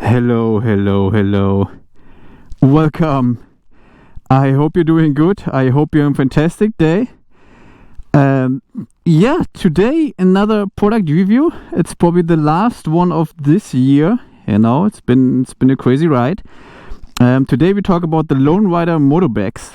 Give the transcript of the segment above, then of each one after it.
Hello, hello, hello. Welcome. I hope you're doing good. I hope you're having a fantastic day. Today another product review. It's probably the last one of this year. You know, it's been a crazy ride. Today we talk about the Lonerider Motobags,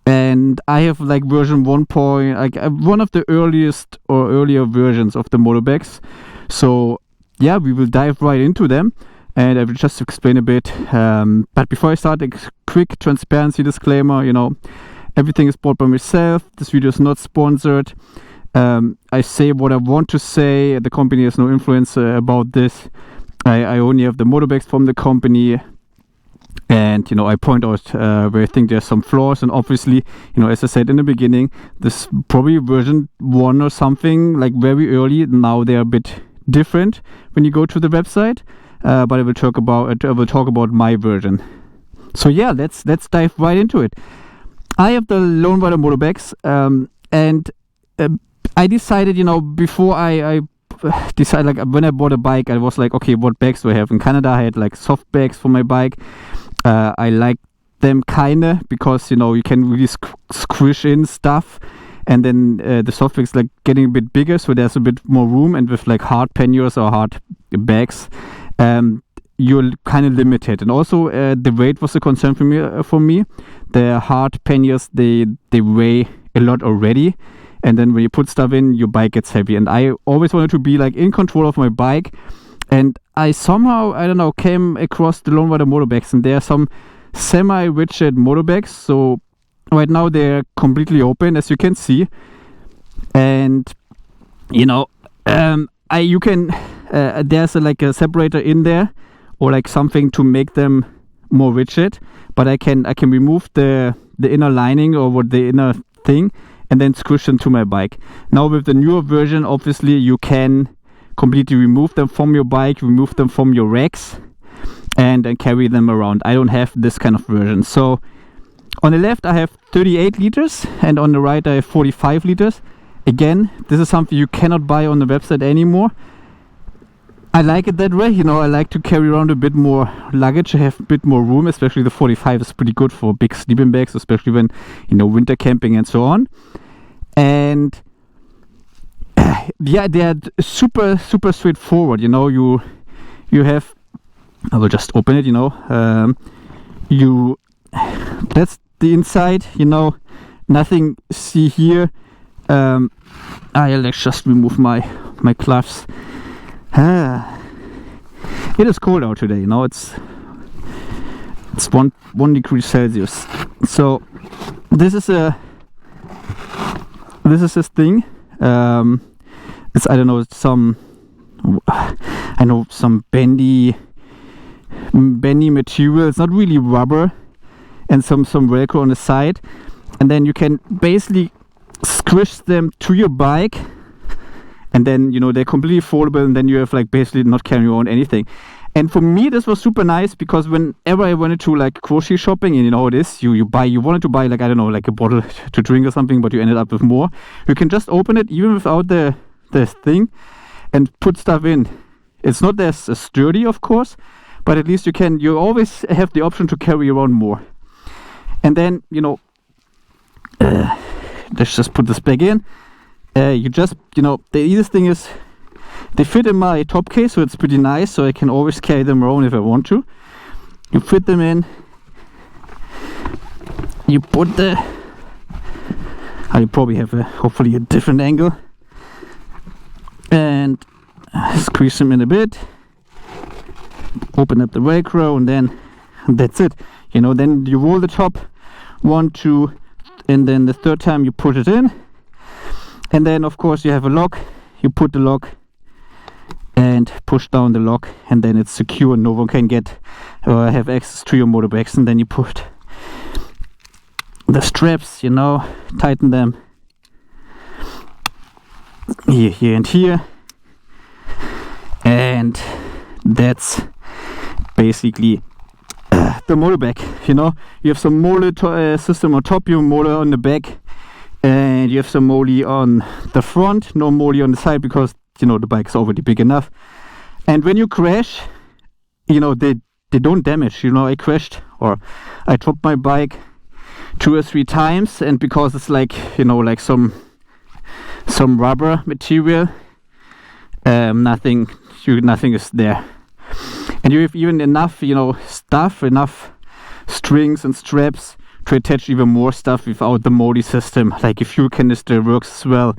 and I have like version 1. One of the earliest or earlier versions of the Motobags. So yeah, we will dive right into them. And I will just explain a bit. But before I start, a quick transparency disclaimer. You know, everything is bought by myself. This video is not sponsored. I say what I want to say. The company has no influence about this. I only have the Motobags from the company. And, you know, I point out where I think there's some flaws. And obviously, you know, as I said in the beginning, this probably version 1 or something, like very early. Now they're a bit different when you go to the website. But I will talk about my version. So yeah, let's dive right into it. I have the Lonerider Motobags, and I decided, you know, before I decided, like when I bought a bike, I was like, okay, what bags do I have? In Canada, I had like soft bags for my bike. I like them kinda because, you know, you can really squish in stuff, and then the soft bags like getting a bit bigger, so there's a bit more room. And with like hard panniers or hard bags, you're kind of limited. And also the weight was a concern for me. The hard panniers, they weigh a lot already, and then when you put stuff in, your bike gets heavy. And I always wanted to be like in control of my bike, and I somehow, I don't know, came across the Lonerider Motobags, and there are some semi-rigid motobags. So right now they're completely open, as you can see, and you know, you can there's like a separator in there, or like something to make them more rigid, but I can remove the inner lining or what the inner thing, and then squish them to my bike. Now with the newer version, obviously you can completely remove them from your bike, remove them from your racks, and carry them around. I don't have this kind of version. So on the left I have 38 liters, and on the right I have 45 liters. Again, this is something you cannot buy on the website anymore. I like it that way, you know. I like to carry around a bit more luggage. I have a bit more room, especially the 45 is pretty good for big sleeping bags, especially when, you know, winter camping and so on. And yeah, they are super straightforward, you know. You have, I will just open it, you know. That's the inside, you know, nothing. See here. Let's just remove my gloves. It is cold out today, you know. It's 1 degree Celsius. So this is this thing. It's, I don't know, some bendy material. It's not really rubber, and some Velcro on the side, and then you can basically squish them to your bike. And then, you know, they're completely foldable, and then you have like basically not carrying around anything. And for me, this was super nice, because whenever I wanted to like grocery shopping, and you know how it is, you wanted to buy like, I don't know, like a bottle to drink or something, but you ended up with more. You can just open it even without the thing and put stuff in. It's not as sturdy, of course, but at least you always have the option to carry around more. And then, you know, let's just put this back in. You just, you know, the easiest thing is they fit in my top case, so it's pretty nice, so I can always carry them around if I want to. You fit them in, you put you probably have hopefully a different angle, and squeeze them in a bit, open up the Velcro, and then that's it. You know, then you roll the top 1, 2, and then the third time you put it in. And then, of course, you have a lock. You put the lock and push down the lock, and then it's secure. No one can get or have access to your motobags. And then you put the straps, you know, tighten them here, and here. And that's basically the motorbag. You know, you have some motor system on top, you have motor on the back. And you have some molly on the front, no molly on the side, because, you know, the bike is already big enough. And when you crash, you know, they don't damage. You know, I crashed or I dropped my bike 2 or 3 times, and because it's like, you know, like some rubber material, nothing is there. And you have even enough, you know, enough strings and straps to attach even more stuff without the Modi system. Like a fuel canister works as well,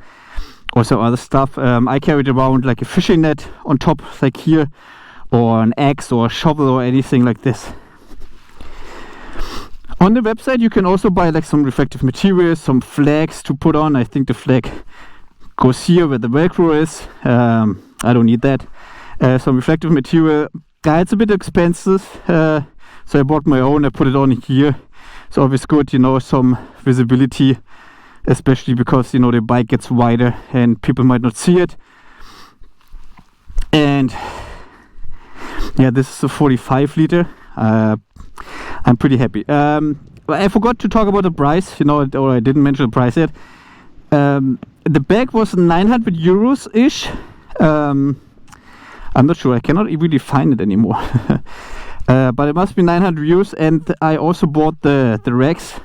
also other stuff. I carried around like a fishing net on top, like here, or an axe or a shovel or anything like this. On the website you can also buy like some reflective materials, some flags to put on. I think the flag goes here where the Velcro is. I don't need that. Some reflective material. It's a bit expensive, so I bought my own. I put it on here. It's always good, you know, some visibility, especially because, you know, the bike gets wider and people might not see it. And yeah, this is a 45 liter. I'm pretty happy. I forgot to talk about the price, you know, or I didn't mention the price yet. The bag was 900 euros ish. I'm not sure, I cannot really find it anymore. But it must be 900 euros, and I also bought the racks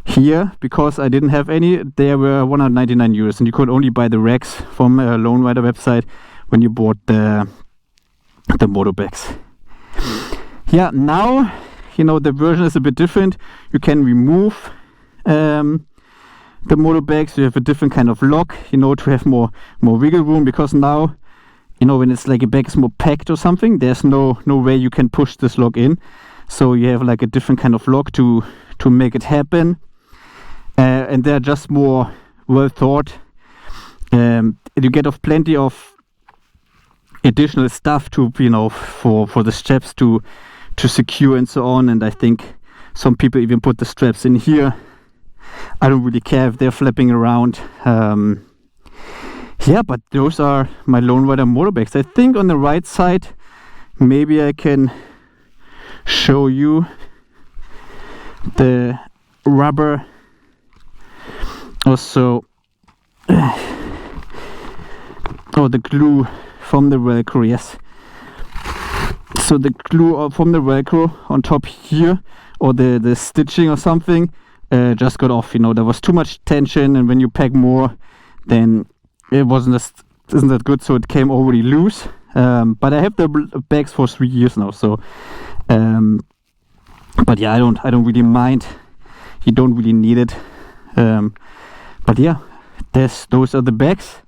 here because I didn't have any. They were 199 euros, and you could only buy the racks from Lonerider website when you bought the Motobags. Yeah, now, you know, the version is a bit different. You can remove the Motobags. You have a different kind of lock, you know, to have more wiggle room, because now, you know, when it's like a bag is more packed or something, there's no way you can push this lock in. So you have like a different kind of lock to make it happen. And they're just more well thought. You get plenty of additional stuff to, you know, for the straps to secure and so on. And I think some people even put the straps in here. I don't really care if they're flapping around. Yeah, but those are my Lonerider Motobags. I think on the right side, maybe I can show you the rubber. Also, the glue from the Velcro, yes. So the glue from the Velcro on top here, or the stitching or something, just got off. You know, there was too much tension, and when you pack more, then it isn't that good, so it came already loose. But I have the bags for 3 years now, so but yeah, I don't really mind. You don't really need it. But yeah, those are the bags.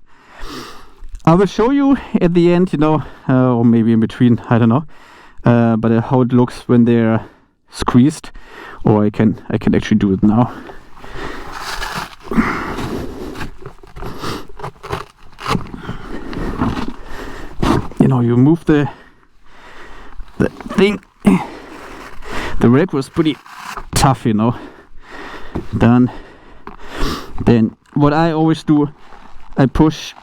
I will show you at the end, you know, or maybe in between, I don't know, but how it looks when they're squeezed, or I can actually do it now. You know, you move the thing. The rack was pretty tough, you know. Then what I always do, I push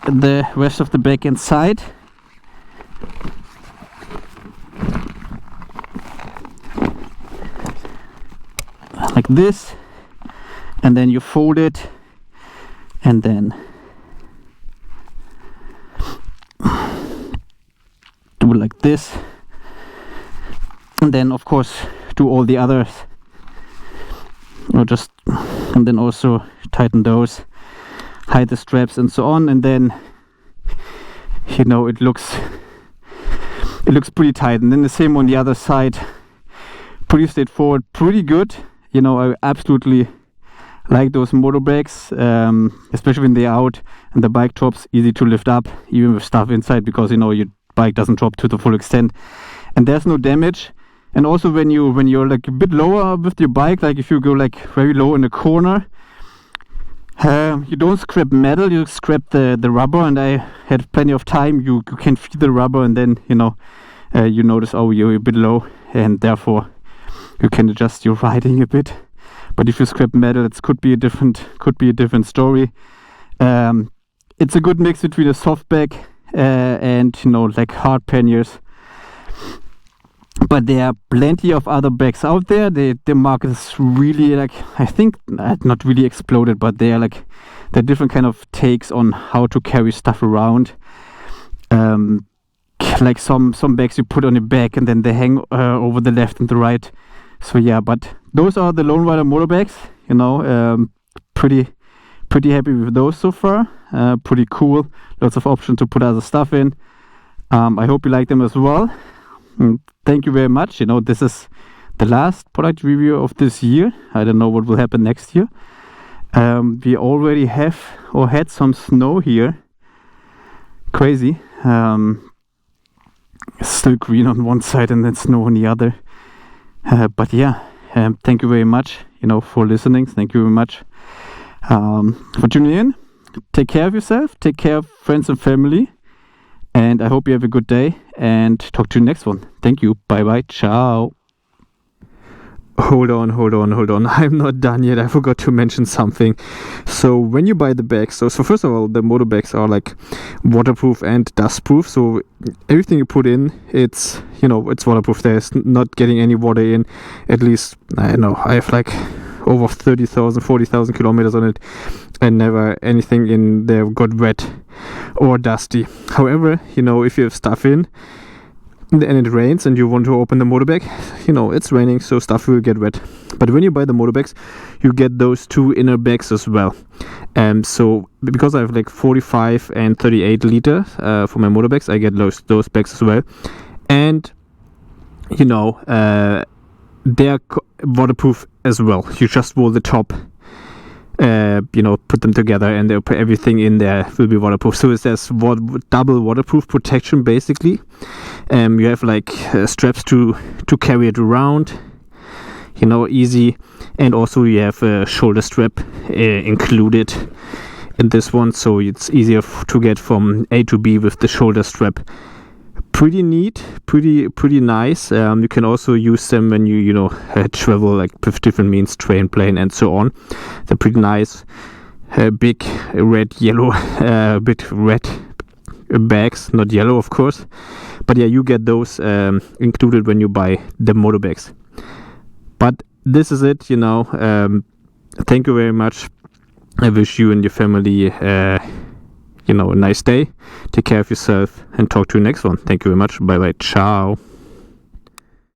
the rest of the bag inside. Like this, and then you fold it, and then do it like this, and then of course do all the others, or just, and then also tighten those, hide the straps and so on, and then, you know, it looks pretty tight. And then the same on the other side, pretty straightforward, pretty good. You know, I absolutely like those Motobags, especially when they're out and the bike drops, easy to lift up, even with stuff inside, because, you know, your bike doesn't drop to the full extent, and there's no damage. And also when you're like a bit lower with your bike, like if you go like very low in a corner, you don't scrap metal, you scrap the rubber. And I had plenty of time. You can feel the rubber, and then, you know, you notice, oh, you're a bit low, and therefore you can adjust your riding a bit. But if you scrap metal, it could be a different story. It's a good mix between a soft bag and, you know, like hard panniers. But there are plenty of other bags out there. The market is really, like, I think not really exploded, but there are different kind of takes on how to carry stuff around. some bags you put on your back and then they hang over the left and the right. So yeah, but those are the Lonerider Motobags. You know, pretty happy with those so far. Pretty cool. Lots of options to put other stuff in. I hope you like them as well. Thank you very much. You know, this is the last product review of this year. I don't know what will happen next year. We already have or had some snow here. Crazy. Still green on one side and then snow on the other. But yeah, thank you very much, you know, for listening. Thank you very much for tuning in. Take care of yourself. Take care of friends and family. And I hope you have a good day. And talk to you next one. Thank you. Bye bye. Ciao. Hold on. I'm not done yet. I forgot to mention something. So when you buy the bags, so first of all, the motor bags are like waterproof and dustproof. So everything you put in, it's, you know, it's waterproof. There's not getting any water in. At least, I don't know, I have like over 30,000, 40,000 kilometers on it, and never anything in there got wet or dusty. However, you know, if you have stuff in, and it rains and you want to open the motor bag, you know, it's raining, so stuff will get wet. But when you buy the motor bags, you get those two inner bags as well. So because I have like 45 and 38 liter for my motor bags, I get those bags as well. And you know, they're waterproof as well. You just roll the top, you know, put them together, and everything in there will be waterproof. So it says double waterproof protection basically. You have like straps to carry it around, you know, easy. And also you have a shoulder strap included in this one, so it's easier to get from A to B with the shoulder strap. Pretty neat, pretty nice. You can also use them when you know, travel like with different means, train, plane, and so on. They're pretty nice. Big red, yellow, big red bags, not yellow of course. But yeah, you get those included when you buy the motor bags. But this is it, you know. Thank you very much. I wish you and your family you know, a nice day. Take care of yourself and talk to you next one. Thank you very much. Bye bye. Ciao.